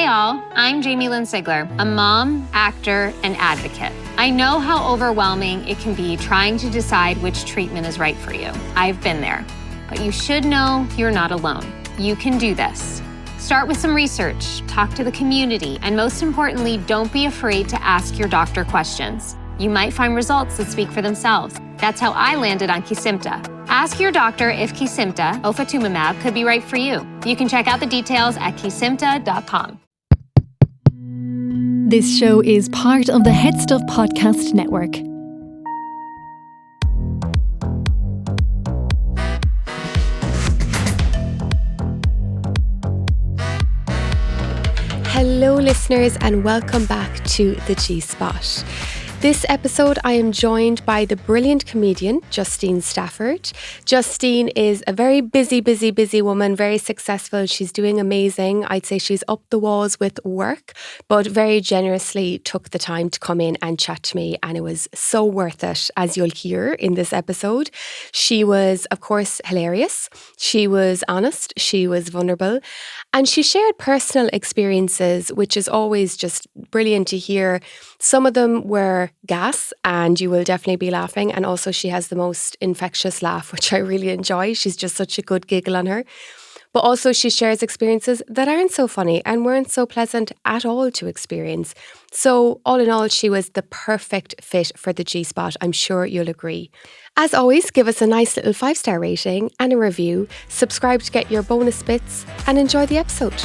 all, I'm Jamie Lynn Sigler, a mom, actor, and advocate. I know how overwhelming it can be trying to decide which treatment is right for you. I've been there. But you should know you're not alone. You can do this. Start with some research, talk to the community, and most importantly, don't be afraid to ask your doctor questions. You might find results that speak for themselves. That's how I landed on Kesimpta. Ask your doctor if Kesimpta, ofatumumab, could be right for you. You can check out the details at kesimpta.com. This show is part of the Head Stuff Podcast Network. Hello listeners and welcome back to the G-Spot. This episode I am joined by the brilliant comedian Justine Stafford. Justine is a very busy woman, very successful. She's doing amazing. I'd say she's up the walls with work, but very generously took the time to come in and chat to me, and it was so worth it, as you'll hear in this episode. She was, of course, hilarious. She was honest. She was vulnerable. And she shared personal experiences, which is always just brilliant to hear. Some of them were gas, and you will definitely be laughing. And also she has the most infectious laugh, which I really enjoy. She's just such a good giggle on her. But also she shares experiences that aren't so funny and weren't so pleasant at all to experience. So all in all, she was the perfect fit for the G-Spot. I'm sure you'll agree. As always, give us a nice little 5-star rating and a review. Subscribe to get your bonus bits and enjoy the episode.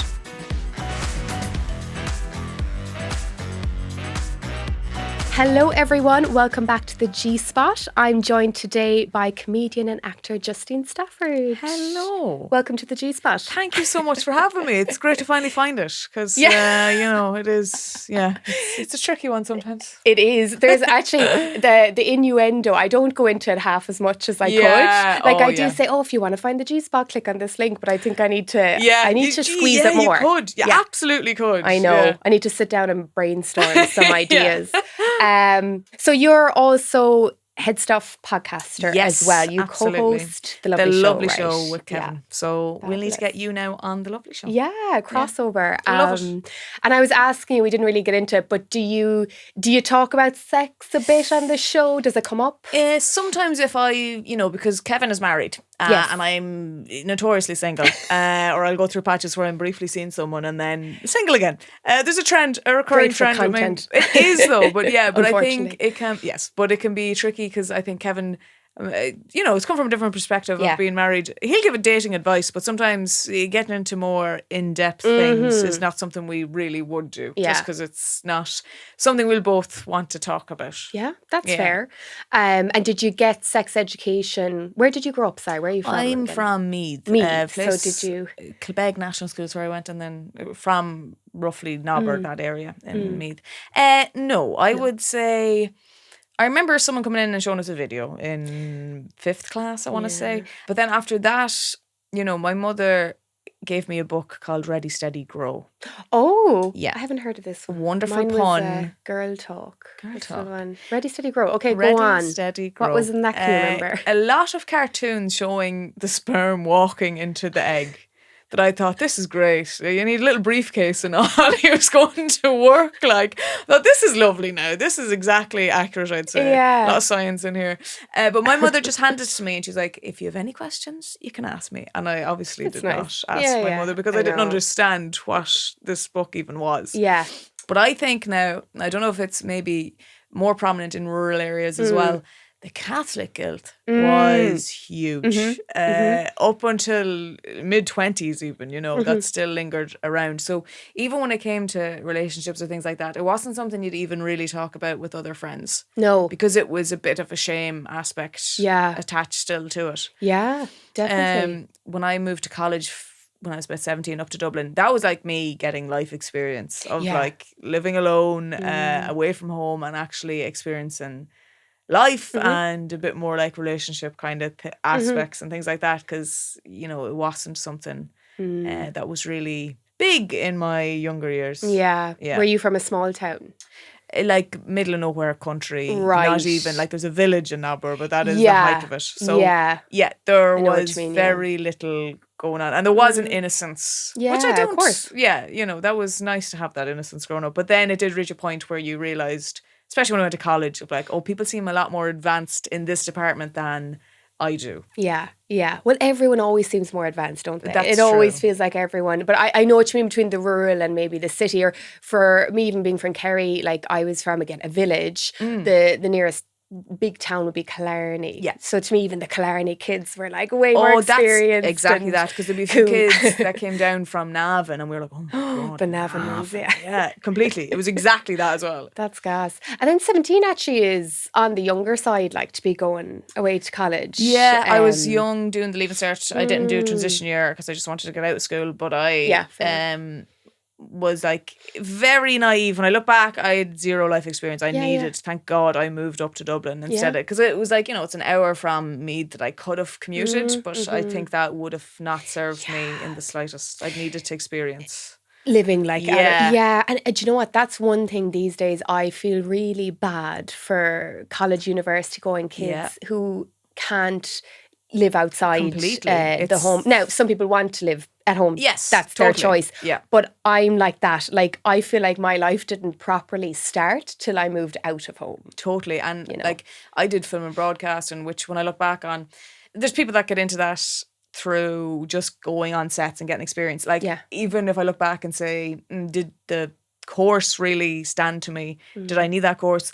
Hello everyone, welcome back to the G-Spot. I'm joined today by comedian and actor Justine Stafford. Hello. Welcome to the G-Spot. Thank you so much for having me. It's great to finally find it because, it is, it's a tricky one sometimes. It is. There's actually the innuendo. I don't go into it half as much as I could. I do say, if you want to find the G-Spot, click on this link, but I think I need to squeeze it more. You could. You absolutely could. I know. Yeah. I need to sit down and brainstorm some ideas. So you're also Head Stuff podcaster as well. You co-host The Lovely Show with Kevin. Yeah. So we'll need to get you now on The Lovely Show. Yeah, crossover. Love it. And I was asking you, we didn't really get into it, but do you talk about sex a bit on the show? Does it come up? Sometimes if because Kevin is married. And I'm notoriously single, or I'll go through patches where I'm briefly seeing someone and then single again. There's a recurring trend. Content. It is though, but I think it can. Yes, but it can be tricky because I think Kevin, it's come from a different perspective of being married. He'll give a dating advice, but sometimes getting into more in-depth things is not something we really would do, just because it's not something we'll both want to talk about. Yeah, that's fair. And did you get sex education? Where did you grow up? Sorry, where are you from? I'm from Meath. So did you? Kilbeg National School is where I went, and then from roughly Nobber, that area in Meath. No, I would say... I remember someone coming in and showing us a video in 5th class, I want to say. But then after that, my mother gave me a book called Ready, Steady, Grow. Oh, yeah. I haven't heard of this one. Wonderful Mine pun. Was, Girl Talk. Girl Talk. One. Ready, Steady, Grow. Okay, Ready, go on. Steady, Grow. What was in that? Can you remember? A lot of cartoons showing the sperm walking into the egg. That I thought, this is great. You need a little briefcase and all. He was going to work. I thought, this is lovely now. This is exactly accurate, I'd say. Yeah. A lot of science in here. But my mother just handed it to me and she's like, if you have any questions, you can ask me. And I obviously did not ask my mother because I didn't understand what this book even was. Yeah. But I think now, I don't know if it's maybe more prominent in rural areas as well, the Catholic guilt was huge. Up until mid-20s even, that still lingered around. So even when it came to relationships or things like that, it wasn't something you'd even really talk about with other friends. No. Because it was a bit of a shame aspect attached still to it. Yeah, definitely. When I moved to college when I was about 17 up to Dublin, that was like me getting life experience of living alone, away from home and actually experiencing life and a bit more like relationship kind of aspects and things like that, because it wasn't something that was really big in my younger years. Yeah. Were you from a small town? Like middle of nowhere country, right? Not even like there's a village in Nobber, but that is the height of it. So there was very little going on. And there was an innocence. Yeah, which I don't, of course. Yeah, you know, that was nice to have that innocence growing up. But then it did reach a point where you realised, especially when I went to college, of like, oh, people seem a lot more advanced in this department than I do. Yeah, yeah. Well, everyone always seems more advanced, don't they? That's it always true. feels like everyone. But I know what you mean between the rural and maybe the city. Or for me, even being from Kerry, like I was from, again, a village. The nearest big town would be Killarney. Yeah. So to me, even the Killarney kids were like way more experienced. That's exactly that. Because there'd be a few kids that came down from Navan and we were like, oh my God. The Navan ones, yeah. Yeah, completely. It was exactly that as well. That's gas. And then 17 actually is on the younger side, like to be going away to college. Yeah, I was young doing the Leaving Cert. I didn't do a transition year because I just wanted to get out of school. But I was like very naive. When I look back, I had zero life experience. I needed, thank God I moved up to Dublin instead because it was like, you know, it's an hour from Meath that I could have commuted, but I think that would have not served me in the slightest. I needed to experience living like and do you know what, that's one thing these days I feel really bad for college university going kids who can't live outside the home. Now some people want to live at home, that's their choice, but I'm like that. Like I feel like my life didn't properly start till I moved out of home. Totally. And you know, like I did film and broadcast, and which when I look back on, there's people that get into that through just going on sets and getting experience. Like even if I look back and say, did the course really stand to me? Did I need that course?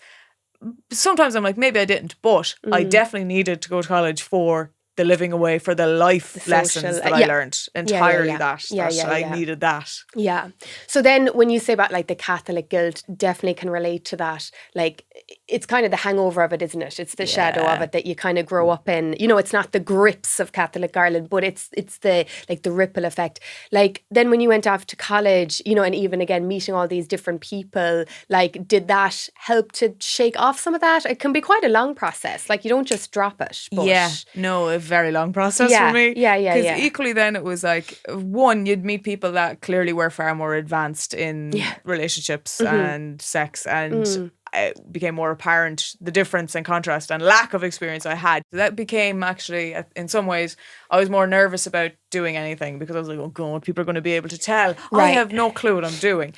Sometimes I'm like, maybe I didn't, but I definitely needed to go to college for the living away, for the life lessons that I learned entirely. I needed that. Yeah. So then when you say about like the Catholic guilt, definitely can relate to that. Like it's kind of the hangover of it, isn't it? It's the shadow of it that you kind of grow up in. You know, it's not the grips of Catholic Ireland, but it's the like the ripple effect. Like then when you went off to college, you know, and even again meeting all these different people, like did that help to shake off some of that? It can be quite a long process. Like you don't just drop it. But a very long process for me. Because equally then it was like, one, you'd meet people that clearly were far more advanced in relationships and sex, and it became more apparent the difference and contrast and lack of experience I had. So that became actually, in some ways, I was more nervous about doing anything because I was like, oh God, people are going to be able to tell. I have no clue what I'm doing.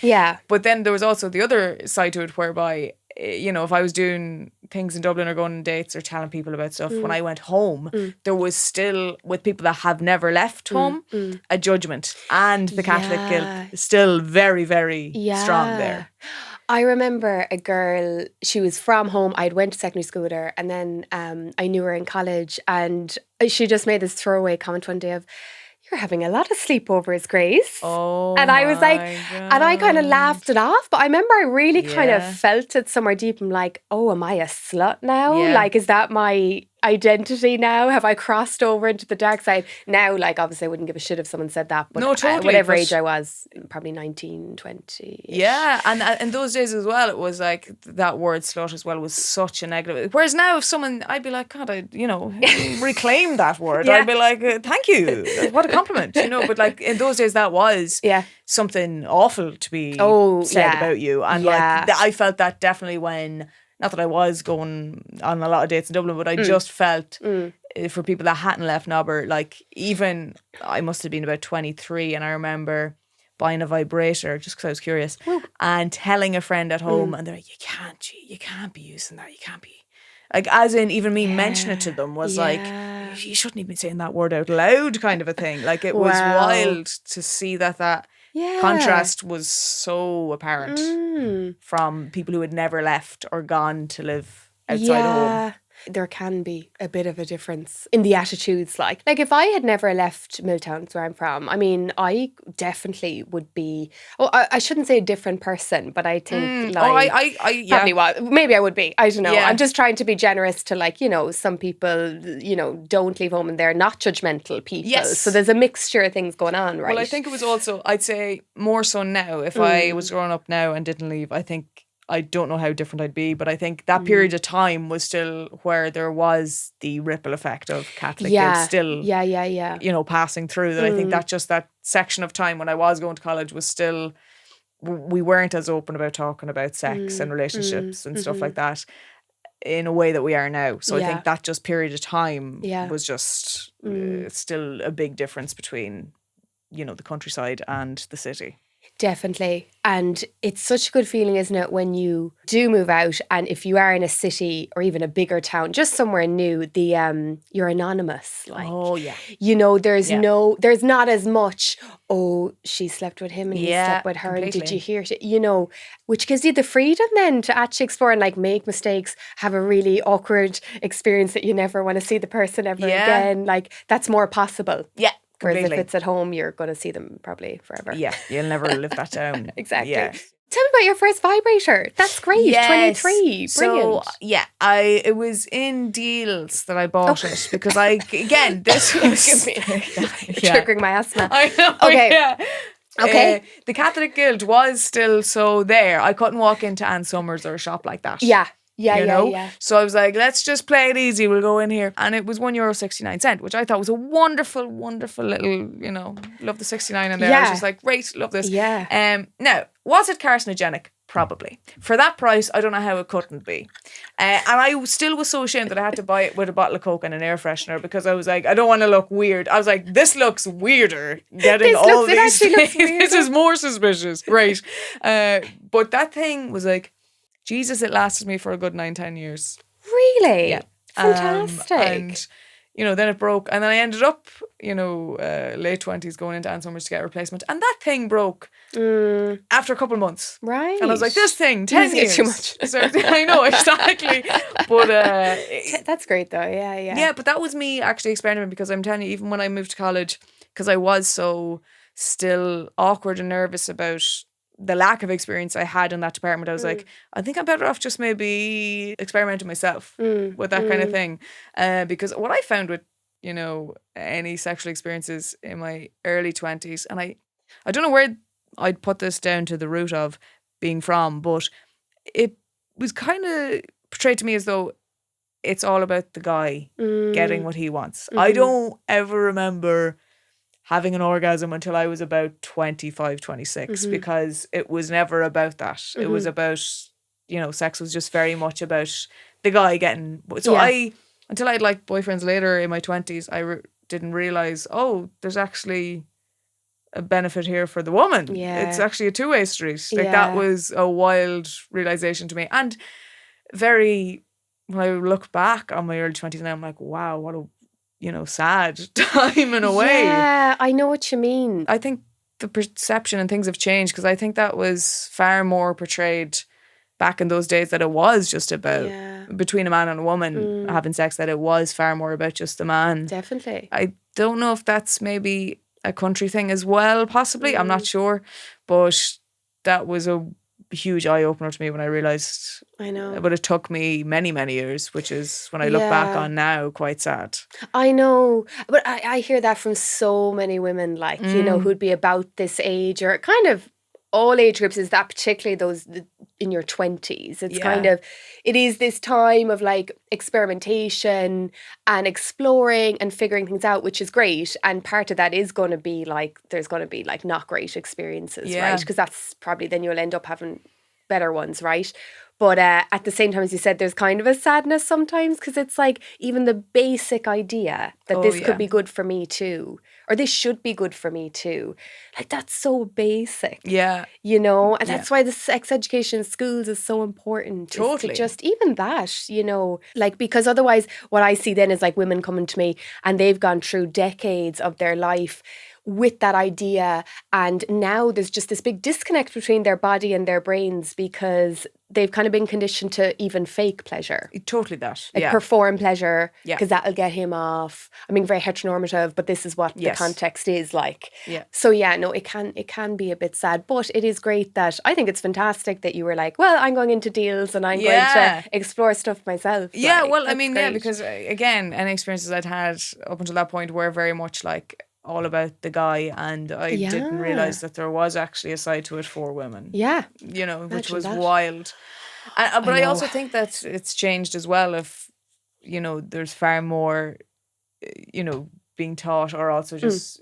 But then there was also the other side to it whereby, you know, if I was doing things in Dublin or going on dates or telling people about stuff, when I went home, there was still, with people that have never left home, a judgment, and the Catholic guilt is still very, very strong there. I remember a girl, she was from home. I'd went to secondary school with her, and then I knew her in college, and she just made this throwaway comment one day of, "You're having a lot of sleepovers, Grace." And I was like, and I kind of laughed it off, but I remember I really kind of felt it somewhere deep. I'm like, oh, am I a slut now? Like, is that my identity now? Have I crossed over into the dark side? Now, like, obviously I wouldn't give a shit if someone said that, but whatever age I was, probably 19, 20. Yeah, and in those days as well, it was like that word slut as well was such a negative. Whereas now if someone, I'd be like, God, I, you know, reclaim that word. I'd be like, thank you. What a compliment, you know. But like in those days that was something awful to be said about you. And like I felt that definitely when, not that I was going on a lot of dates in Dublin, but I just felt for people that hadn't left Nobber, like even I must have been about 23, and I remember buying a vibrator just because I was curious and telling a friend at home, and they're like, you can't be using that, you can't be. Like, as in, even me mentioning it to them was like, you shouldn't even be saying that word out loud, kind of a thing. Like, it was wild to see that contrast was so apparent from people who had never left or gone to live outside of home. There can be a bit of a difference in the attitudes. Like if I had never left Milltown, where I'm from, I mean, I definitely would be, I shouldn't say a different person, but I think probably was. Maybe I would be. I don't know. I'm just trying to be generous to, like, you know, some people, you know, don't leave home and they're not judgmental people. Yes. So there's a mixture of things going on, right? Well, I think it was also, I'd say more so now. If I was growing up now and didn't leave, I think, I don't know how different I'd be, but I think that period of time was still where there was the ripple effect of Catholic guilt still, you know, passing through. That I think that just that section of time when I was going to college was still, we weren't as open about talking about sex and relationships and stuff like that. in a way that we are now. So I Yeah. think that just period of time Yeah. was just still a big difference between, you know, the countryside and the city. Definitely. And it's such a good feeling, isn't it, when you do move out, and if you are in a city or even a bigger town, just somewhere new, you're anonymous. Like, Oh, yeah. you know, there's Yeah. there's not as much, oh, she slept with him and he Yeah, slept with her. And did completely. you hear it? You know, which gives you the freedom then to actually explore and like make mistakes, have a really awkward experience that you never want to see the person ever Yeah. again. Like, that's more possible. Yeah, Whereas completely. if it's at home, you're going to see them probably forever. Yeah, you'll never live that down. Exactly. Yeah. Tell me about your first vibrator. That's great. Yes. 23. Brilliant. So yeah, it was in deals that I bought it because this was Give me Yeah. triggering my asthma. I know. Okay. Yeah. Okay. The Catholic Guild was still so there. I couldn't walk into Ann Summers or a shop like that. Yeah. Yeah, you yeah, know? yeah. So I was like, let's just play it easy. We'll go in here. And it was €1.69, which I thought was a wonderful, wonderful little, you know, love the 69 in there. I was Yeah. just like, great, love this. Yeah. Now, was it carcinogenic? Probably. For that price, I don't know how it couldn't be. And I still was so ashamed that I had to buy it with a bottle of Coke and an air freshener because I was like, I don't want to look weird. I was like, this looks weirder. Getting all it these actually looks things. This weirder. is more suspicious. Great. But that thing was like, Jesus, it lasted me for a good 9-10 years. Really? Yeah. Fantastic. And, you know, then it broke. And then I ended up, you know, late 20s going into Ann Summers to get a replacement. And that thing broke after a couple of months. Right. And I was like, this thing, 10 Using it years. too much. So, I know, exactly. But That's great though. Yeah, yeah. yeah, but that was me actually experimenting because I'm telling you, even when I moved to college, because I was so still awkward and nervous about the lack of experience I had in that department, I was like, I think I'm better off just maybe experimenting myself with that kind of thing. Because what I found with, you know, any sexual experiences in my early 20s, and I don't know where I'd put this down to the root of being from, but it was kind of portrayed to me as though it's all about the guy getting what he wants. I don't ever remember having an orgasm until I was about 25, 26 because it was never about that. It was about, you know, sex was just very much about the guy getting. So until I had like boyfriends later in my 20s, I didn't realize, oh, there's actually a benefit here for the woman. Yeah. It's actually a two-way street. Like Yeah. that was a wild realization to me. And very, when I look back on my early 20s now, I'm like, wow, what a, you know, sad time in a way. Yeah, I know what you mean. I think the perception and things have changed because I think that was far more portrayed back in those days that it was just about between a man and a woman having sex, that it was far more about just the man. Definitely. I don't know if that's maybe a country thing as well, possibly. I'm not sure. But that was a huge eye-opener to me when I realised. I know. But it took me many, many years, which is, when I look back on now, quite sad. I know. But I hear that from so many women, like, you know, who'd be about this age or kind of all age groups, is that particularly those in your 20s. It's kind of, it is this time of like experimentation and exploring and figuring things out, which is great. And part of that is going to be like, there's going to be like not great experiences, right? Because that's probably, then you'll end up having better ones, right? But at the same time, as you said, there's kind of a sadness sometimes because it's like even the basic idea that this could be good for me too, or this should be good for me too. Like, that's so basic. Yeah. You know, and that's why the sex education in schools is so important. Totally. Just even that, you know, like, because otherwise what I see then is like women coming to me and they've gone through decades of their life with that idea, and now there's just this big disconnect between their body and their brains because they've kind of been conditioned to even fake pleasure. Totally that. Like perform pleasure Yeah. because that'll get him off. I mean, very heteronormative, but this is what the context is like. Yeah. So yeah, no, it can be a bit sad, but it is great that, I think it's fantastic that you were like, well, I'm going into deals and I'm going to explore stuff myself. Yeah, like, well, I that's mean, great. because again, any experiences I'd had up until that point were very much like all about the guy, and I didn't realise that there was actually a side to it for women. Yeah. You know, which Imagine was that. wild. But I know. also think that it's changed as well if, you know, there's far more, you know, being taught, or also just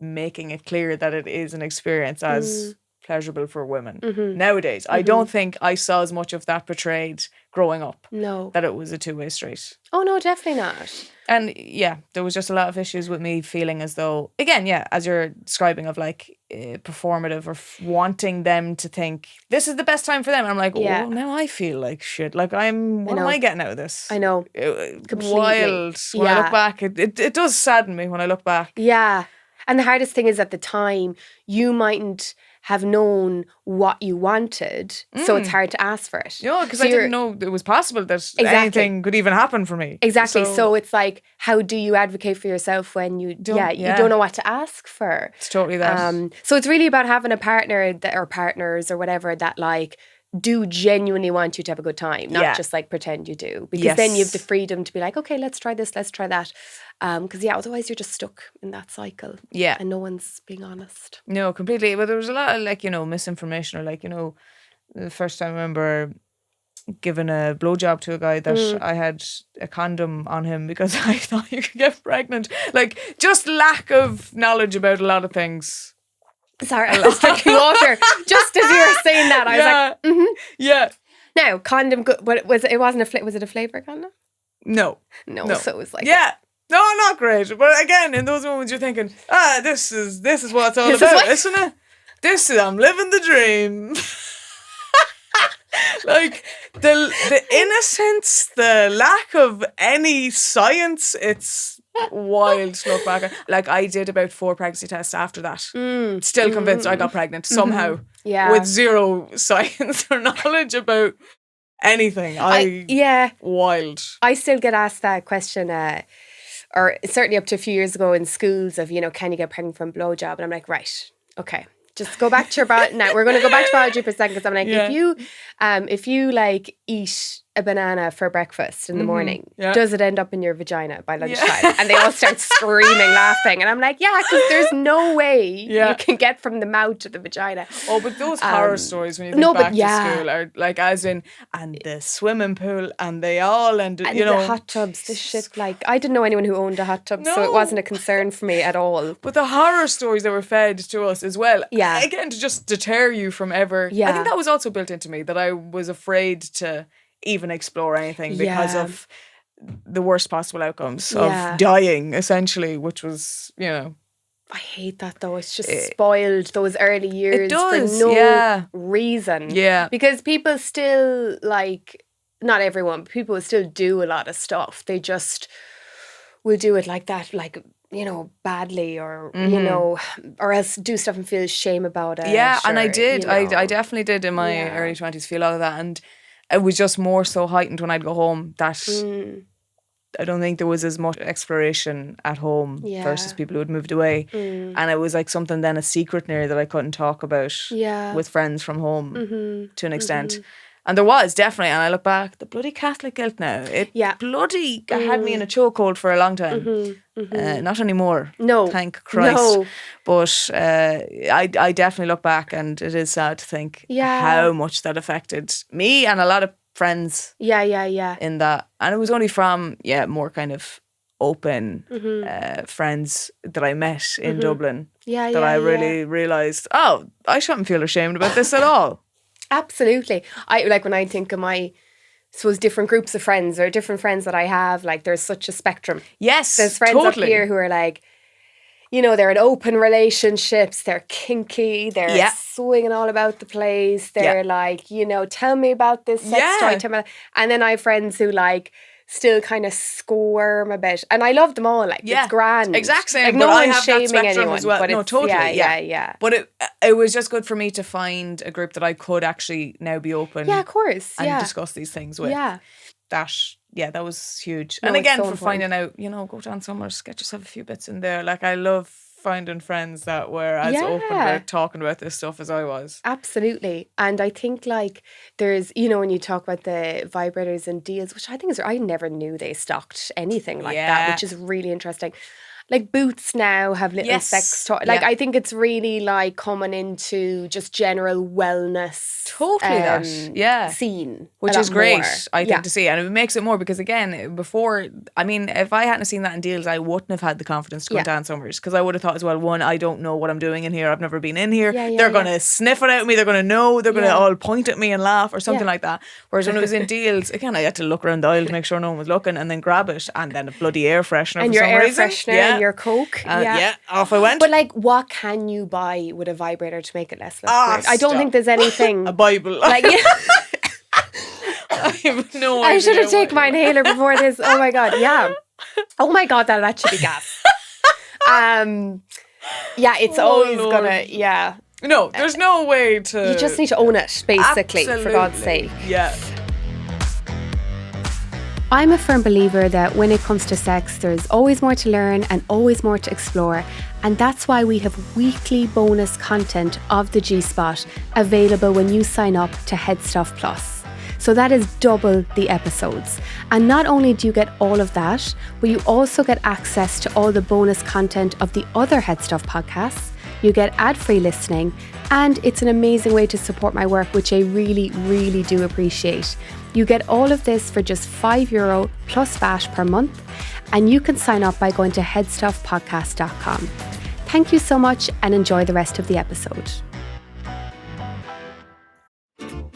making it clear that it is an experience as pleasurable for women nowadays. I don't think I saw as much of that portrayed growing up. No. That it was a two-way street. Oh, no, definitely not. And yeah, there was just a lot of issues with me feeling as though, again, yeah, as you're describing, of like performative or wanting them to think this is the best time for them. And I'm like, Yeah. oh, now I feel like shit. Like what am I getting out of this? I know. Completely. Wild. When I look back, it does sadden me when I look back. Yeah. And the hardest thing is at the time, you mightn't have known what you wanted, so it's hard to ask for it. Yeah, because I didn't know it was possible that anything could even happen for me. Exactly. So it's like, how do you advocate for yourself when you don't know what to ask for? It's totally that. So it's really about having a partner or partners or whatever that like do genuinely want you to have a good time, not just like pretend you do. Because then you have the freedom to be like, okay, let's try this, let's try that. Because otherwise you're just stuck in that cycle. Yeah. And no one's being honest. No, completely. But there was a lot of like, misinformation, or like, the first time I remember giving a blowjob to a guy that I had a condom on him because I thought you could get pregnant. Like, just lack of knowledge about a lot of things. Sorry, I was drinking water just as you were saying that. I was like, yeah. Now, condom, but was it a flavour condom? No. So it was like, no, not great. But again, in those moments, you're thinking, this is what it's all about, isn't it? I'm living the dream. Like the innocence, the lack of any science, it's wild to look back at. Like, I did about 4 pregnancy tests after that. Still convinced I got pregnant somehow. Yeah. With zero science or knowledge about anything. Wild. I still get asked that question, or certainly up to a few years ago in schools of, can you get pregnant from a blowjob? And I'm like, right, okay. Just go back to your biology. Now we're going to go back to biology for a second, because I'm like, if you like eat a banana for breakfast in the morning, does it end up in your vagina by lunchtime? And they all start screaming, laughing, and I'm like, because there's no way you can get from the mouth to the vagina. Oh, but those horror stories when you think back to school are like, as in, and the swimming pool, and they all ended, and the hot tubs, this shit. Like, I didn't know anyone who owned a hot tub, so it wasn't a concern for me at all. But the horror stories that were fed to us as well, again, to just deter you from ever. I think that was also built into me, that I was afraid to even explore anything because of the worst possible outcomes of dying, essentially, which was, I hate that, though. It's just spoiled those early years for no reason. Yeah. Because people still, like, not everyone, but people still do a lot of stuff. They just will do it like that, like, badly, or, or else do stuff and feel shame about it. Yeah, and I did. I definitely did in my early 20s feel all of that. And it was just more so heightened when I'd go home that I don't think there was as much exploration at home versus people who had moved away. And it was like something then, a secret near, that I couldn't talk about with friends from home to an extent. And there was, definitely, and I look back, the bloody Catholic guilt now, it bloody had me in a chokehold for a long time. Not anymore. No. Thank Christ. No. But I definitely look back, and it is sad to think how much that affected me and a lot of friends. In that. And it was only from, more kind of open friends that I met in Dublin that I really realised, I shouldn't feel ashamed about this at all. Absolutely. I like when I think of my, suppose, different groups of friends or different friends that I have, like, there's such a spectrum. Yes, there's friends up here who are like, they're in open relationships, they're kinky, they're swinging all about the place, they're like, tell me about this sex toy, tell me. And then I have friends who like still kind of squirm a bit, and I love them all. Like, it's grand, exact same. Like, no one's shaming anyone as well. But no, totally, yeah. But it was just good for me to find a group that I could actually now be open, of course, and discuss these things with. That was huge. No, and again, for finding out, go down somewhere, get yourself a few bits in there. Like, I love finding friends that were as open about talking about this stuff as I was. Absolutely. And I think, like, there's, when you talk about the vibrators and deals, which I think is, I never knew they stocked anything like that, which is really interesting. Like, Boots now have little sex toys. Like, I think it's really like coming into just general wellness Totally that. Yeah. seen. Which a is lot great, more. I think, to see. And it makes it more because, again, before, I mean, if I hadn't seen that in deals, I wouldn't have had the confidence to go into Ann Summers because I would have thought as well, one, I don't know what I'm doing in here. I've never been in here. They're going to sniff it out of me. They're going to know. They're going to all point at me and laugh or something like that. Whereas when it was in deals, again, I had to look around the aisle to make sure no one was looking and then grab it and then a bloody air freshener And for your some air reason. freshener and your Coke. Off I went. But like, what can you buy with a vibrator to make it less look weird? I don't stop. think there's anything. A Bible. Like, I have no idea. I should have taken my inhaler before this. Oh my God. Yeah. Oh my God, that'll actually be gas. Yeah, it's always Lord. gonna, No, there's no way to. You just need to own it, basically, for God's sake. Yeah. I'm a firm believer that when it comes to sex, there's always more to learn and always more to explore. And that's why we have weekly bonus content of the G-Spot available when you sign up to Head Stuff Plus. So that is double the episodes. And not only do you get all of that, but you also get access to all the bonus content of the other Head Stuff podcasts. You get ad-free listening, and it's an amazing way to support my work, which I really, really do appreciate. You get all of this for just €5 plus VAT per month, and you can sign up by going to headstuffpodcast.com. Thank you so much and enjoy the rest of the episode.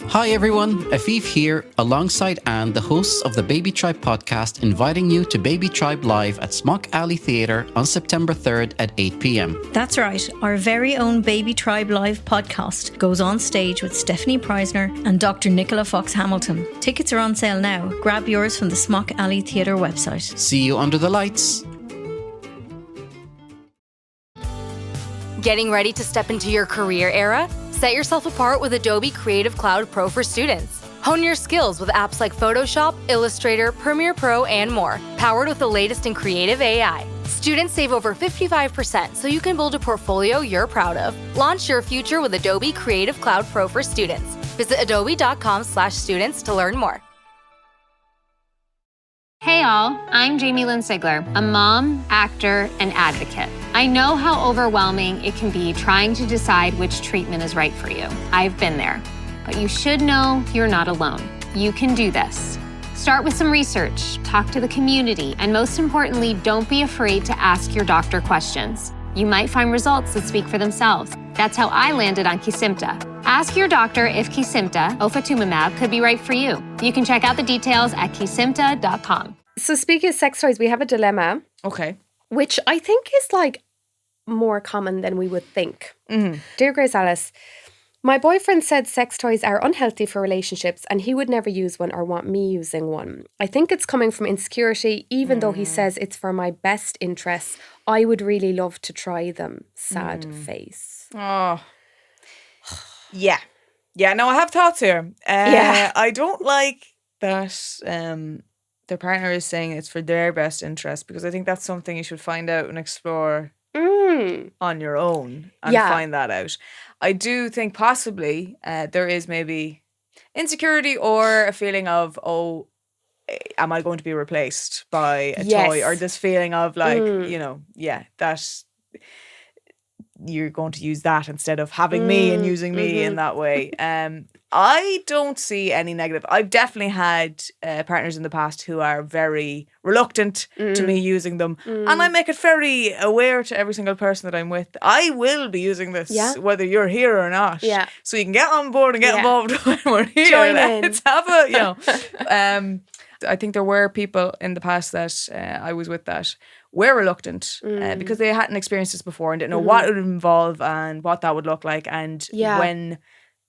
Hi everyone, Afif here, alongside Anne, the hosts of the Baby Tribe podcast, inviting you to Baby Tribe Live at Smock Alley Theatre on September 3rd at 8 p.m. That's right, our very own Baby Tribe Live podcast goes on stage with Stephanie Preisner and Dr. Nicola Fox-Hamilton. Tickets are on sale now. Grab yours from the Smock Alley Theatre website. See you under the lights. Getting ready to step into your career era? Set yourself apart with Adobe Creative Cloud Pro for students. Hone your skills with apps like Photoshop, Illustrator, Premiere Pro, and more, powered with the latest in creative AI. Students save over 55%, so you can build a portfolio you're proud of. Launch your future with Adobe Creative Cloud Pro for students. Visit adobe.com/students to learn more. Hey all, I'm Jamie Lynn Sigler, a mom, actor, and advocate. I know how overwhelming it can be trying to decide which treatment is right for you. I've been there. But you should know you're not alone. You can do this. Start with some research, talk to the community, and most importantly, don't be afraid to ask your doctor questions. You might find results that speak for themselves. That's how I landed on Kesimpta. Ask your doctor if Kesimpta, ofatumumab, could be right for you. You can check out the details at kesimpta.com. So speaking of sex toys, we have a dilemma. Okay. Which I think is like more common than we would think. Mm-hmm. Dear Grace Alice, my boyfriend said sex toys are unhealthy for relationships and he would never use one or want me using one. I think it's coming from insecurity, even though he says it's for my best interests. I would really love to try them. Sad face. Oh. Yeah. Yeah, no, I have thoughts here. I don't like that their partner is saying it's for their best interest, because I think that's something you should find out and explore on your own and find that out. I do think possibly there is maybe insecurity or a feeling of, oh, am I going to be replaced by a toy? Or this feeling of like, you know, that you're going to use that instead of having me and using me in that way. I don't see any negative. I've definitely had partners in the past who are very reluctant to me using them. And I make it very aware to every single person that I'm with. I will be using this, whether you're here or not. Yeah. So you can get on board and get involved when we're here. Join in. Let's have a, you know. I think there were people in the past that I was with that were reluctant because they hadn't experienced this before and didn't know what it would involve and what that would look like. And when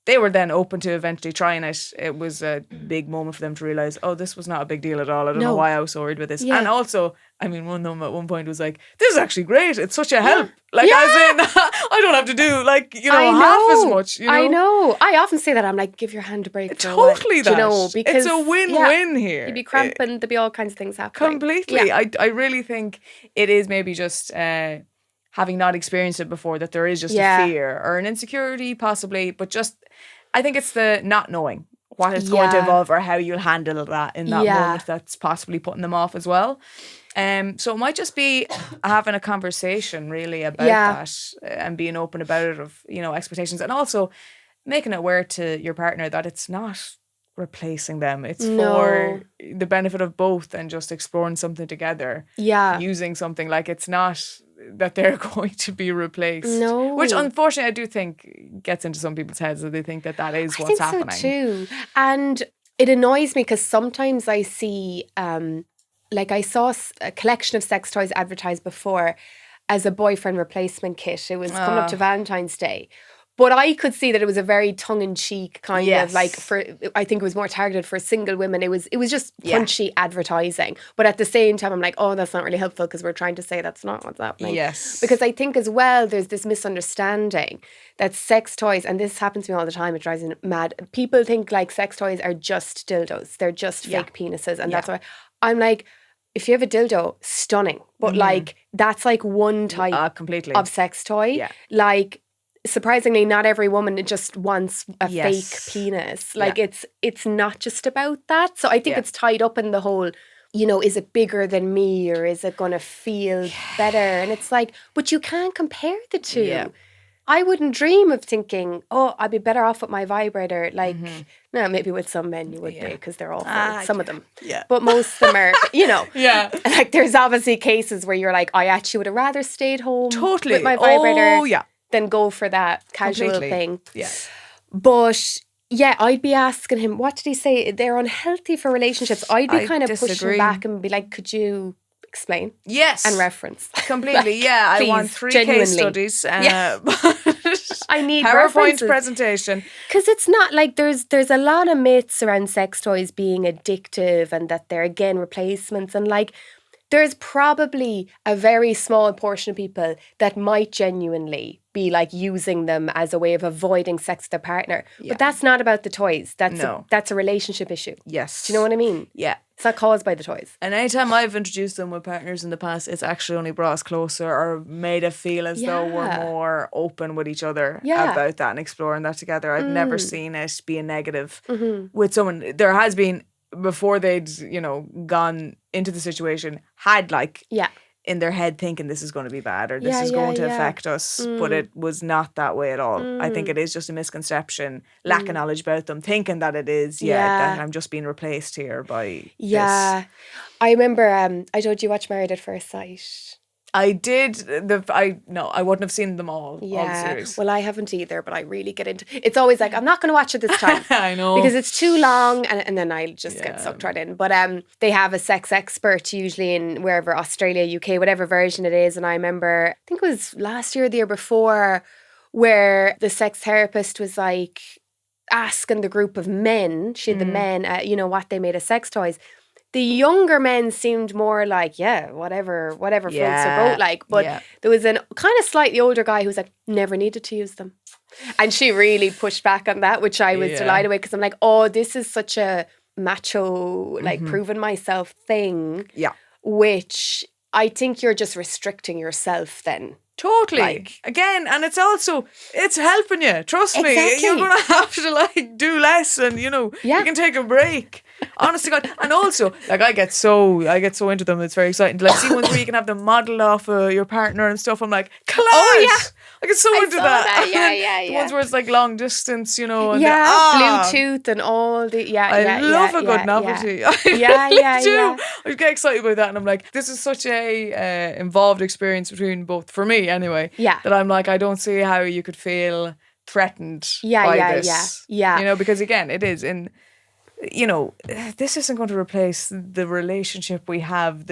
they were then open to eventually trying it, it was a big moment for them to realise, oh, this was not a big deal at all. I don't know why I was so worried with this. And also, I mean, one of them at one point was like, this is actually great. It's such a help. Like, as in, I don't have to do, like, you know, half as much. You know? I know. I often say that. I'm like, give your hand a break. Totally that. You know, because it's a win-win here. You'd be cramping. There'd be all kinds of things happening. Completely. Yeah. I really think it is maybe just having not experienced it before, that there is just a fear or an insecurity possibly, but just, I think it's the not knowing what it's going to involve or how you'll handle that in that moment that's possibly putting them off as well. So it might just be having a conversation really about that and being open about it, of, you know, expectations. And also making it aware to your partner that it's not replacing them. It's for the benefit of both and just exploring something together. Yeah. Using something, like it's not that they're going to be replaced. No. Which unfortunately I do think gets into some people's heads, that they think that is what's happening. I think so too. And it annoys me because sometimes I see, like I saw a collection of sex toys advertised before as a boyfriend replacement kit. It was coming up to Valentine's Day. But I could see that it was a very tongue-in-cheek kind of like, I think it was more targeted for single women. It was just punchy advertising. But at the same time, I'm like, oh, that's not really helpful because we're trying to say that's not what's happening. Yes. Because I think as well, there's this misunderstanding that sex toys, and this happens to me all the time, it drives me mad. People think like sex toys are just dildos. They're just fake penises. And that's why I'm like, if you have a dildo, stunning. But like, that's like one type completely of sex toy. Yeah. Like, surprisingly, not every woman just wants a fake penis. Like it's not just about that. So I think it's tied up in the whole, you know, is it bigger than me or is it going to feel better? And it's like, but you can't compare the two. Yeah. I wouldn't dream of thinking, oh, I'd be better off with my vibrator. Like, no, maybe with some men you would be because they're awful. Some of them. Yeah. But most of them are, you know. Like there's obviously cases where you're like, I actually would have rather stayed home with my vibrator. Oh, yeah. Then go for that casual thing. Yeah. But yeah, I'd be asking him, what did he say? They're unhealthy for relationships. I'd be kind of pushing back and be like, could you explain? Yes. And reference. Completely, yeah. Please, I want 3 case studies. I need PowerPoint presentation. Because it's not like there's a lot of myths around sex toys being addictive and that they're, again, replacements. And like, there's probably a very small portion of people that might genuinely be like using them as a way of avoiding sex with their partner. Yeah. But that's not about the toys. That's a relationship issue. Yes. Do you know what I mean? Yeah. It's not caused by the toys. And anytime I've introduced them with partners in the past, it's actually only brought us closer or made it feel as though we're more open with each other about that and exploring that together. I've never seen it be a negative with someone. There has been, before they'd, you know, gone into the situation, had like in their head thinking this is going to be bad or this is going to affect us, but it was not that way at all. I think it is just a misconception, lack of knowledge about them, thinking that it is, that I'm just being replaced here by this. I remember, I told you watch Married at First Sight. I did. I wouldn't have seen them all the series. Well, I haven't either, but I really get into it's always like, I'm not going to watch it this time. I know. Because it's too long and then I just get sucked right in. But they have a sex expert usually in wherever, Australia, UK, whatever version it is. And I remember, I think it was last year or the year before, where the sex therapist was like asking the group of men, she had the men, you know, what they made of sex toys. The younger men seemed more like, whatever floats their boat like. But there was a kind of slightly older guy who was like, never needed to use them. And she really pushed back on that, which I was delighted with because I'm like, oh, this is such a macho, like proving myself thing. Yeah. Which I think you're just restricting yourself then. Totally. Like, again, and it's helping you. Trust me. You're going to have to like do less and, you know, you can take a break. Honest to God. And also, like I get so into them, it's very exciting. Like see ones where you can have them modelled off your partner and stuff. I'm like, class! Oh yeah. I get so into that. Yeah. The ones where it's like long distance, you know. And Bluetooth and all the I love a good novelty. I get excited about that and I'm like, this is such a involved experience between both, for me anyway. Yeah. That I'm like, I don't see how you could feel threatened by this. Yeah. You know, because again, it is in, you know, this isn't going to replace the relationship we have,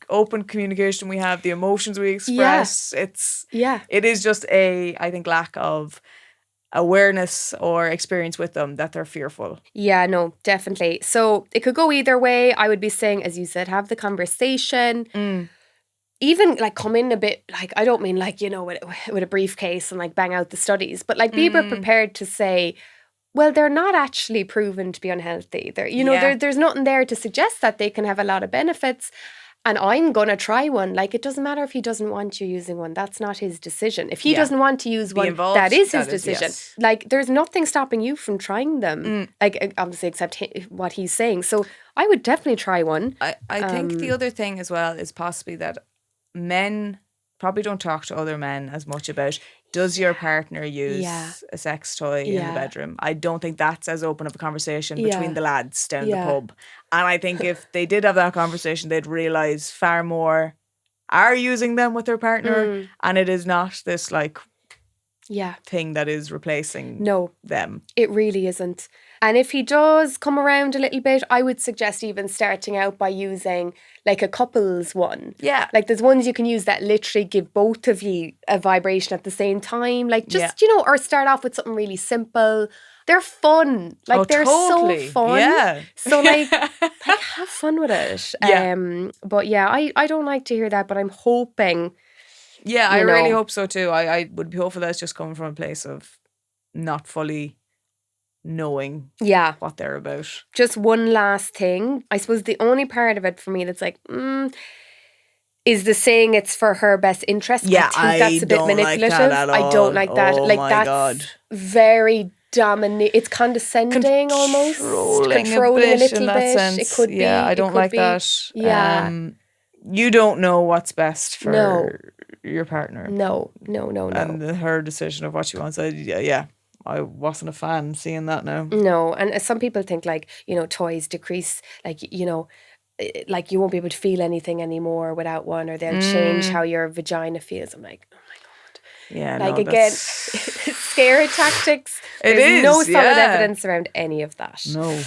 open communication we have, the emotions we express. It is just I think, lack of awareness or experience with them that they're fearful. Yeah, no, definitely. So it could go either way. I would be saying, as you said, have the conversation. Even like come in a bit, like, I don't mean like, you know, with a briefcase and like bang out the studies, but like be prepared to say, well, they're not actually proven to be unhealthy. There's nothing there to suggest that they can have a lot of benefits. And I'm going to try one. Like, it doesn't matter if he doesn't want you using one. That's not his decision. If he doesn't want to use one, that is his decision. Yes. Like, there's nothing stopping you from trying them. Like, obviously, except what he's saying. So I would definitely try one. I think the other thing as well is possibly that men probably don't talk to other men as much about Does your partner use Yeah. a sex toy in the bedroom? I don't think that's as open of a conversation between the lads down the pub. And I think if they did have that conversation, they'd realise far more are using them with their partner, and it is not this like thing that is replacing them. It really isn't. And if he does come around a little bit, I would suggest even starting out by using like a couples one. Yeah. Like there's ones you can use that literally give both of you a vibration at the same time. Like just, you know, or start off with something really simple. They're fun. Like they're totally. so fun. Yeah. So like have fun with it. Yeah. But yeah, I don't like to hear that, but I'm hoping. Yeah, I really hope so too. I would be hopeful that's just coming from a place of not fully knowing what they're about. Just one last thing. I suppose the only part of it for me that's like, is the saying it's for her best interest. Yeah, I think that's a bit manipulative. Like that at all. I don't like that. Oh like my that's God. very dominant. It's condescending almost. Controlling a little in that bit. sense. It could be. Yeah, I don't like that. Yeah. You don't know what's best for your partner. No. And her decision of what she wants. I wasn't a fan seeing that now. No, and some people think like, you know, toys decrease, like, you know, like you won't be able to feel anything anymore without one, or they'll change how your vagina feels. I'm like, oh my God. Yeah, like no, again, scare tactics. There's is, no solid evidence around any of that. No.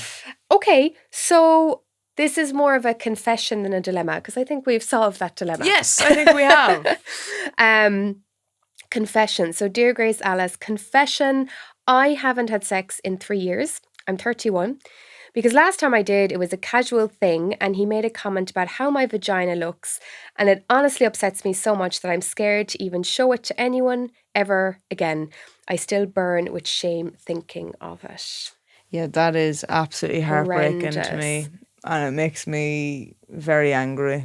Okay, so this is more of a confession than a dilemma, because I think we've solved that dilemma. Yes, I think we have. Confession. So, dear Grace Alice, confession. I haven't had sex in 3 years. I'm 31. Because last time I did, it was a casual thing, and he made a comment about how my vagina looks, and it honestly upsets me so much that I'm scared to even show it to anyone ever again. I still burn with shame thinking of it. Yeah, that is absolutely heartbreaking to me. And it makes me very angry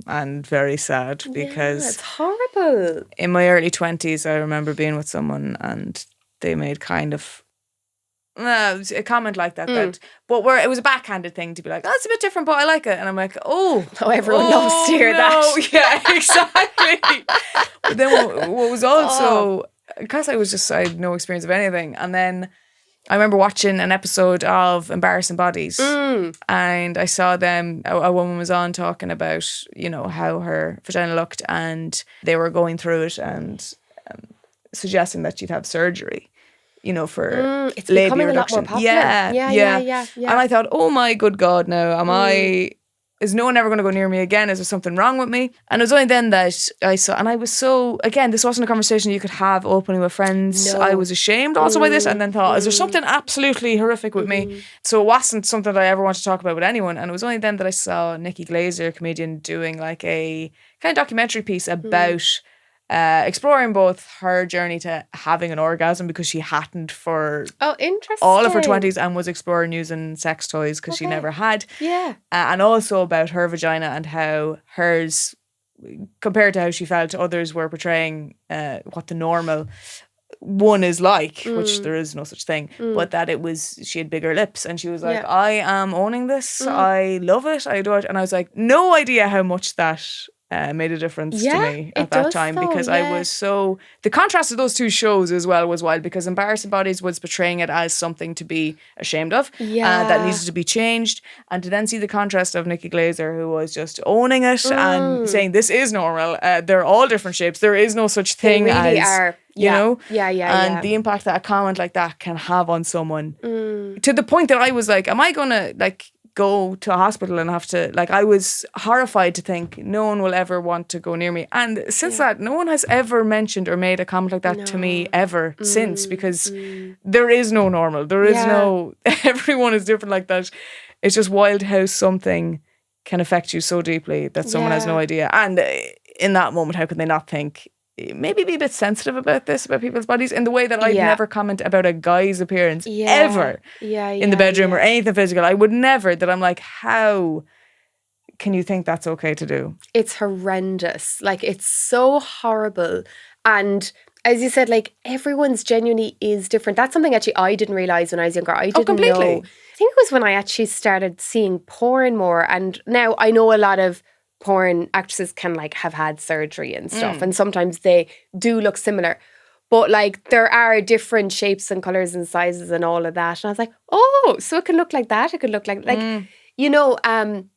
and very sad, because it's horrible. In my early 20s, I remember being with someone and they made kind of a comment like that. It was a backhanded thing to be like, oh, it's a bit different, but I like it. And I'm like, everyone loves to hear that. Yeah, exactly. But then what was also, because I had no experience of anything. And then I remember watching an episode of Embarrassing Bodies, and I saw them, a woman was on talking about, you know, how her vagina looked, and they were going through it and suggesting that she'd have surgery, you know, for it's becoming reduction. A lot more popular. Yeah. And I thought, oh my good God, now is no one ever going to go near me again? Is there something wrong with me? And it was only then that I saw, and I was so, again, this wasn't a conversation you could have openly with friends. No. I was ashamed also by this, and then thought, is there something absolutely horrific with me? So it wasn't something that I ever wanted to talk about with anyone. And it was only then that I saw Nikki Glaser, a comedian, doing like a kind of documentary piece about exploring both her journey to having an orgasm, because she hadn't for all of her 20s, and was exploring using sex toys because she never had. Yeah. And also about her vagina and how hers, compared to how she felt, others were portraying what the normal one is like, which there is no such thing, but that she had bigger lips, and she was like, I am owning this. I love it. I adore it. And I was like, no idea how much that made a difference to me at that time, because I was so, the contrast of those two shows as well was wild, because Embarrassing Bodies was portraying it as something to be ashamed of, that needed to be changed, and to then see the contrast of Nikki Glaser, who was just owning it and saying this is normal, they're all different shapes, there is no such thing they really as are. you know, and the impact that a comment like that can have on someone, to the point that I was like, am I gonna like go to a hospital and have to, like, I was horrified to think no one will ever want to go near me. And since that, no one has ever mentioned or made a comment like that to me ever since, because there is no normal. There is no, everyone is different like that. It's just wild how something can affect you so deeply that someone has no idea. And in that moment, how can they not think, maybe be a bit sensitive about this, about people's bodies, in the way that I'd never comment about a guy's appearance ever in the bedroom or anything physical. I would never, that I'm like, how can you think that's okay to do? It's horrendous. Like, it's so horrible. And as you said, like, everyone's genuinely is different. That's something actually I didn't realise when I was younger. I didn't know. I think it was when I actually started seeing porn more. And now I know a lot of porn actresses can like have had surgery and stuff, and sometimes they do look similar. But like there are different shapes and colours and sizes and all of that. And I was like, oh, so it can look like that. It could look like you know, and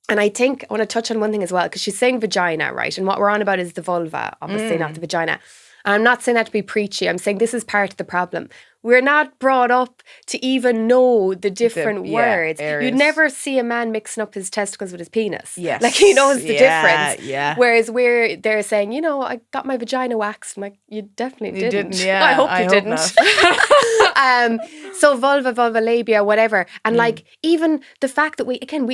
I think I want to touch on one thing as well, because she's saying vagina, right? And what we're on about is the vulva, obviously, not the vagina. And I'm not saying that to be preachy. I'm saying this is part of the problem. We're not brought up to even know the different words. areas. You'd never see a man mixing up his testicles with his penis. Yes. Like he knows the difference. Yeah. Whereas they're saying, you know, I got my vagina waxed. I'm like, you definitely didn't. Yeah. I hope you didn't. So vulva, labia, whatever. And like even the fact that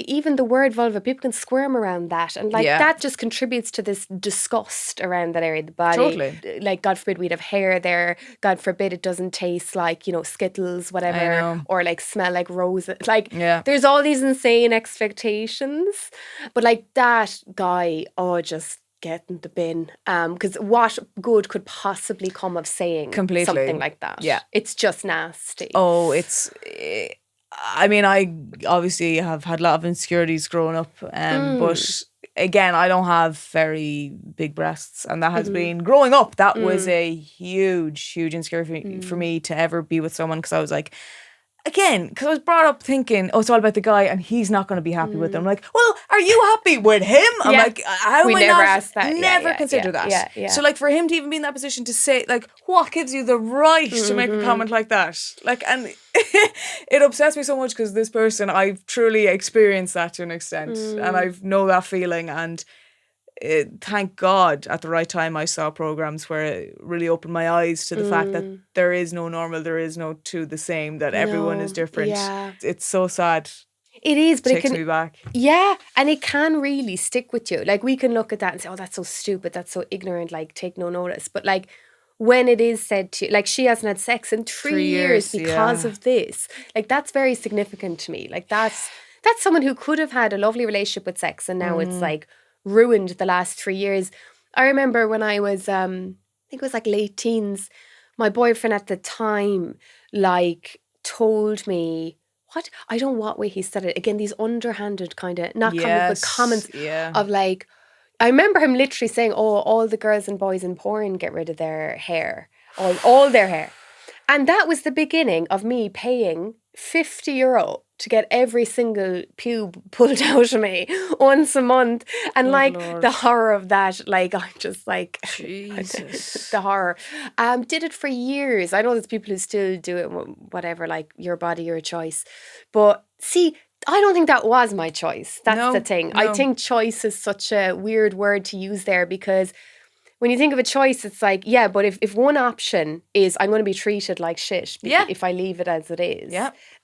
even the word vulva, people can squirm around that. And like that just contributes to this disgust around that area of the body. Totally. Like God forbid we'd have hair there. God forbid it doesn't taste like, you know, Skittles, whatever, or like smell like roses. Like there's all these insane expectations. But like that guy, just get in the bin. Because what good could possibly come of saying something like that? Yeah. It's just nasty. Oh, I mean, I obviously have had a lot of insecurities growing up, but again, I don't have very big breasts, and that has been, growing up, that was a huge insecurity for me to ever be with someone, because I was like, again, because I was brought up thinking, it's all about the guy and he's not going to be happy with them. I'm like, well, are you happy with him? I'm like, how am I never not? asked that. Never consider that. Yeah. So like for him to even be in that position to say, like, what gives you the right to make a comment like that? Like, and it upsets me so much, because this person, I've truly experienced that to an extent, and I know that feeling, and thank God at the right time I saw programs where it really opened my eyes to the fact that there is no normal, there is no two the same, that everyone is different. Yeah. It's so sad. It is, but it takes me back. Yeah, and it can really stick with you. Like we can look at that and say, oh, that's so stupid, that's so ignorant, like take no notice. But like when it is said to you, like she hasn't had sex in 3 years because of this, like that's very significant to me. Like that's someone who could have had a lovely relationship with sex, and now it's like ruined the last 3 years. I remember when I was, I think it was like late teens, my boyfriend at the time, like, told me, I don't know what way he said it. Again, these underhanded kind of, not comments, but comments of like, I remember him literally saying, all the girls and boys in porn get rid of their hair, all their hair. And that was the beginning of me paying €50 to get every single pube pulled out of me once a month. And the horror of that, like, I'm just like, Jesus. The horror. Did it for years. I know there's people who still do it, whatever, like your body, your choice. But see, I don't think that was my choice. That's the thing. No. I think choice is such a weird word to use there, because when you think of a choice, it's like, yeah, but if one option is I'm going to be treated like shit if I leave it as it is,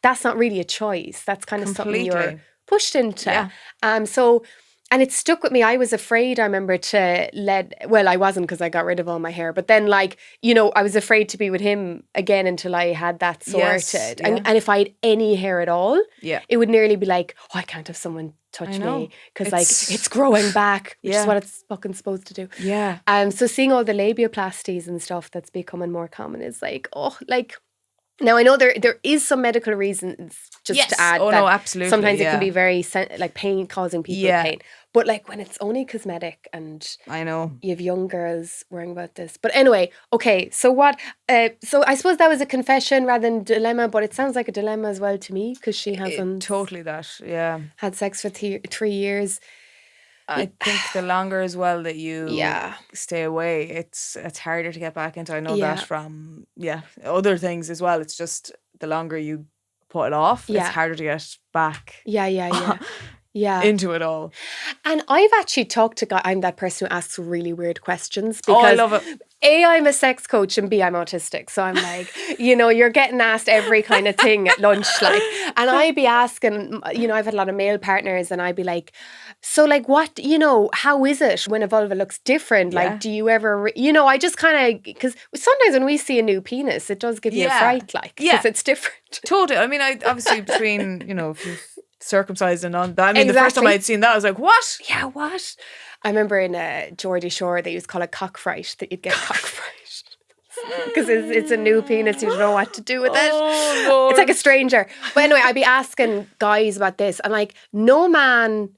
that's not really a choice. That's kind of something you're pushed into. Yeah. And it stuck with me. I was afraid, I remember, I wasn't, because I got rid of all my hair. But then, like, you know, I was afraid to be with him again until I had that sorted. Yes, and if I had any hair at all, it would nearly be like, I can't have someone touch me, because like it's growing back, which is what it's fucking supposed to do. Yeah. So seeing all the labiaplasties and stuff that's becoming more common is like, now I know there is some medical reasons just to add. No, absolutely. Sometimes it can be very like pain, causing people pain. But like when it's only cosmetic, and I know you have young girls worrying about this. But anyway, okay. So what? So I suppose that was a confession rather than dilemma, but it sounds like a dilemma as well to me, because she hasn't totally that. Yeah, had sex for 3 years. I think the longer as well that you stay away, it's harder to get back into. I know that from other things as well. It's just the longer you put it off, it's harder to get back. Into it all. And I've actually talked to guys. I'm that person who asks really weird questions, because I love it. A, I'm a sex coach, and B, I'm autistic. So I'm like, you know, you're getting asked every kind of thing at lunch, like, and I'd be asking, you know, I've had a lot of male partners, and I'd be like, so like, what, you know, how is it when a vulva looks different? Like, do you ever, you know, I just kind of, because sometimes when we see a new penis, it does give you a fright, like, because it's different. Totally. I mean, I obviously between, you know, if you've circumcised and on that. I mean, the first time I'd seen that, I was like, what? Yeah, what? I remember in Geordie Shore, they used to call it cockfright, that you'd get cockfright. Because it's a new penis, you don't know what to do with it. Lord. It's like a stranger. But anyway, I'd be asking guys about this, and like, no man,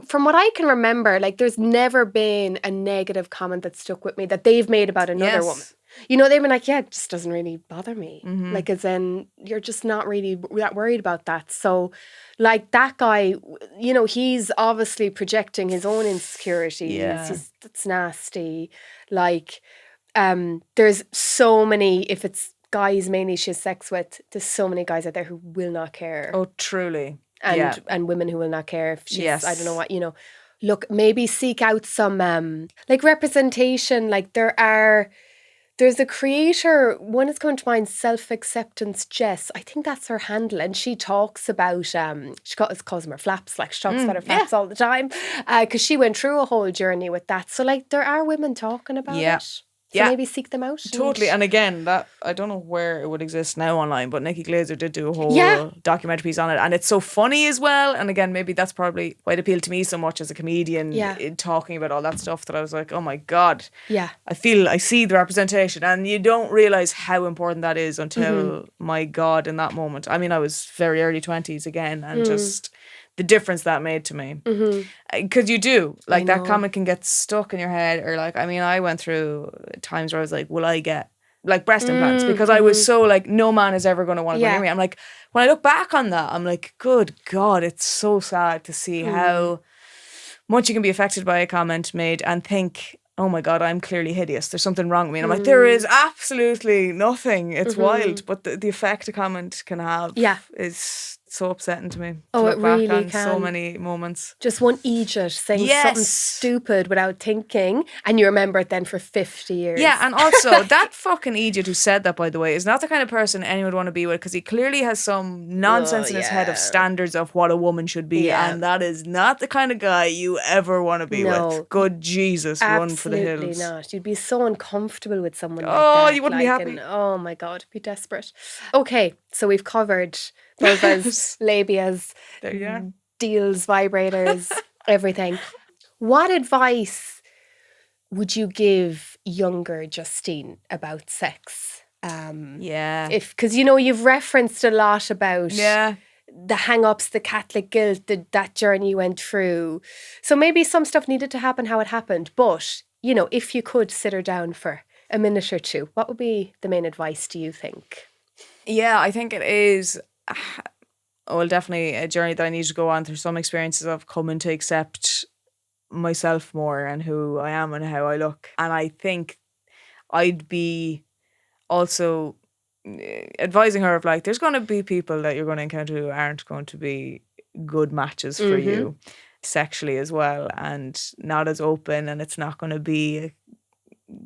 from what I can remember, like, there's never been a negative comment that stuck with me that they've made about another woman. You know, they've been like, yeah, it just doesn't really bother me. Like, as in, you're just not really that worried about that. So, like, that guy, you know, he's obviously projecting his own insecurities. Yeah. That's nasty. Like, there's so many, if it's guys mainly she has sex with, there's so many guys out there who will not care. Oh, truly. And women who will not care if she's, I don't know what, you know. Look, maybe seek out some, like, representation. Like, there's a creator, one is coming to mind, Self-Acceptance Jess. I think that's her handle. And she talks about, she calls them her flaps. Like, she talks about her flaps all the time. Because she went through a whole journey with that. So, like, there are women talking about it. So maybe seek them out. Totally. And again, that I don't know where it would exist now online, but Nikki Glaser did do a whole documentary piece on it. And it's so funny as well. And again, maybe that's probably why it appealed to me so much as a comedian, in talking about all that stuff, that I was like, oh my God. Yeah. I see the representation, and you don't realise how important that is until, my God, in that moment. I mean, I was very early 20s again, and just the difference that made to me. Because you do, like, that comment can get stuck in your head, or like, I mean, I went through times where I was like, will I get like breast implants? Because I was so like, no man is ever going to want to go near me. I'm like, when I look back on that, I'm like, good God, it's so sad to see how much you can be affected by a comment made and think, oh my God, I'm clearly hideous. There's something wrong with me. And I'm like, there is absolutely nothing. It's wild. But the effect a comment can have is so upsetting to me. Oh, to it look back really on can. so many moments. Just one idiot saying something stupid without thinking, and you remember it then for 50 years. Yeah, and also, that fucking idiot who said that, by the way, is not the kind of person anyone would want to be with, because he clearly has some nonsense in his head of standards of what a woman should be, and that is not the kind of guy you ever want to be with. Good Jesus, run for the hills. Absolutely not. You'd be so uncomfortable with someone like that. Oh, you wouldn't be happy. Oh my God, be desperate. Okay, so we've covered vulvas, labias, deals, vibrators, everything. What advice would you give younger Justine about sex? Because, you know, you've referenced a lot about the hang-ups, the Catholic guilt, that journey you went through. So maybe some stuff needed to happen how it happened. But, you know, if you could sit her down for a minute or two, what would be the main advice, do you think? Yeah, I think it is... well, definitely a journey that I need to go on through. Some experiences of coming to accept myself more and who I am and how I look. And I think I'd be also advising her of, like, there's going to be people that you're going to encounter who aren't going to be good matches for you sexually as well, and not as open, and it's not going to be,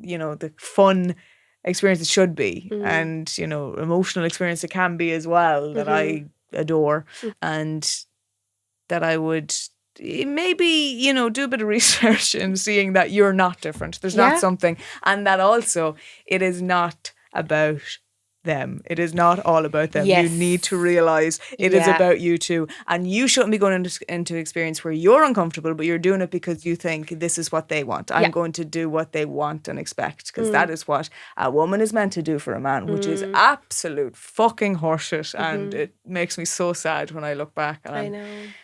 you know, the fun experience it should be, and, you know, emotional experience it can be as well, that I adore, and that I would maybe, you know, do a bit of research in seeing that you're not different. There's not something, and that also it is not about them. It is not all about them. You need to realise it is about you too, and you shouldn't be going into experience where you're uncomfortable, but you're doing it because you think this is what they want. I'm going to do what they want and expect, because that is what a woman is meant to do for a man, which is absolute fucking horseshit, and it makes me so sad when I look back on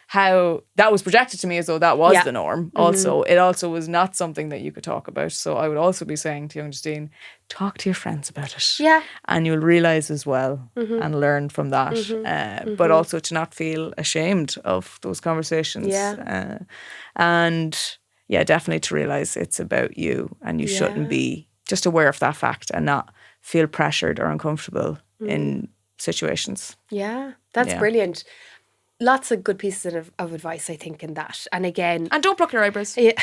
how that was projected to me as though that was the norm. Also, it also was not something that you could talk about. So I would also be saying to young Justine, talk to your friends about it. Yeah. And you'll realise as well and learn from that. But also to not feel ashamed of those conversations. Yeah. And yeah, definitely to realise it's about you, and you shouldn't be just aware of that fact and not feel pressured or uncomfortable in situations. Yeah, that's brilliant. Lots of good pieces of advice, I think, in that. And again... And don't pluck your eyebrows. Yeah.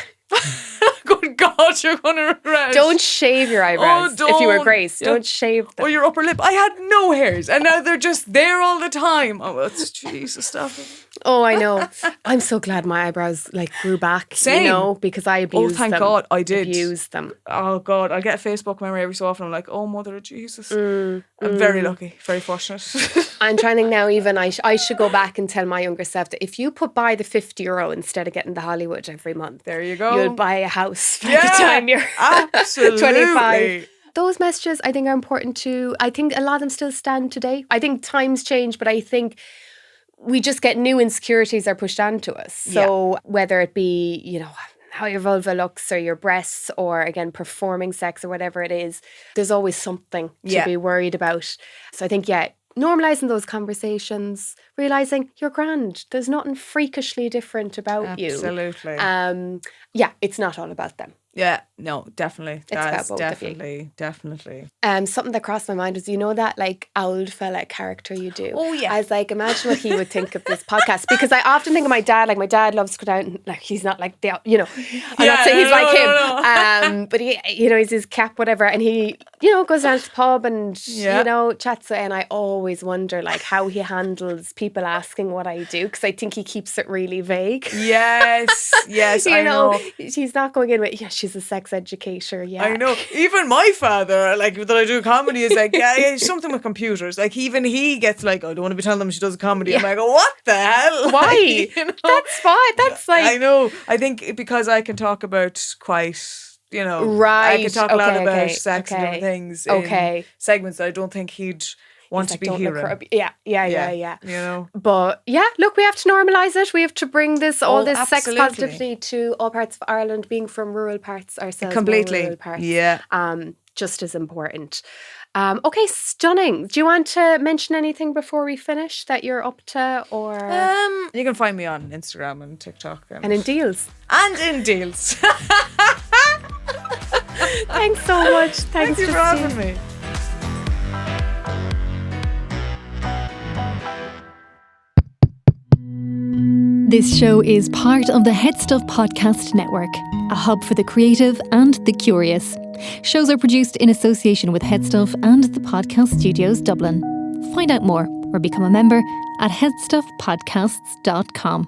Good God, you're going to regret. Don't shave your eyebrows if you were Grace. Don't shave them. Or your upper lip. I had no hairs, and now they're just there all the time. Oh, it's Jesus stuff. Oh, I know. I'm so glad my eyebrows like grew back. Same. You know, because I abused them. Oh, thank God, I did. Abused them. Oh God, I get a Facebook memory every so often. I'm like, oh Mother of Jesus. I'm very lucky, very fortunate. I'm trying to think now, even I should go back and tell my younger self that if you put by the €50 instead of getting the Hollywood every month, there you go. You'll buy a house by the time you're 25. Those messages, I think, are important too. I think a lot of them still stand today. I think times change, but I think we just get new insecurities are pushed onto us. So whether it be, you know, how your vulva looks or your breasts or, again, performing sex or whatever it is, there's always something to be worried about. So I think, normalising those conversations, realising you're grand. There's nothing freakishly different about you. Absolutely. It's not all about them. Yeah, no, definitely. It's about both of you. Definitely. Something that crossed my mind was, that like old fella character you do. Oh, yeah. I was like, imagine what he would think of this podcast, because I often think of my dad. Like, my dad loves to go down, and, like, he's not like I'm not saying he's like him. But he, he's his cap, whatever, and he, goes down to the pub and chats. And I always wonder, like, how he handles people asking what I do, because I think he keeps it really vague. Yes, I know. He's not going in with, she's a sex educator. Yeah, I know. Even my father, like, that I do comedy, is like, something with computers. Like, even he gets like, I don't want to be telling them she does comedy. I'm like, what the hell? Why? That's fine. That's like, I know. I think because I can talk about quite, right. I can talk a lot about sex and different things in segments that I don't think he'd want to be hearing. Yeah. But look, we have to normalise it. We have to bring this sex positivity to all parts of Ireland, being from rural parts ourselves. Completely. Rural parts. Yeah. Just as important. Okay, stunning. Do you want to mention anything before we finish that you're up to, or? You can find me on Instagram and TikTok. And in Deals. Thanks so much. Thanks for having me. This show is part of the Head Stuff Podcast Network, a hub for the creative and the curious. Shows are produced in association with Head Stuff and the Podcast Studios Dublin. Find out more or become a member at headstuffpodcasts.com.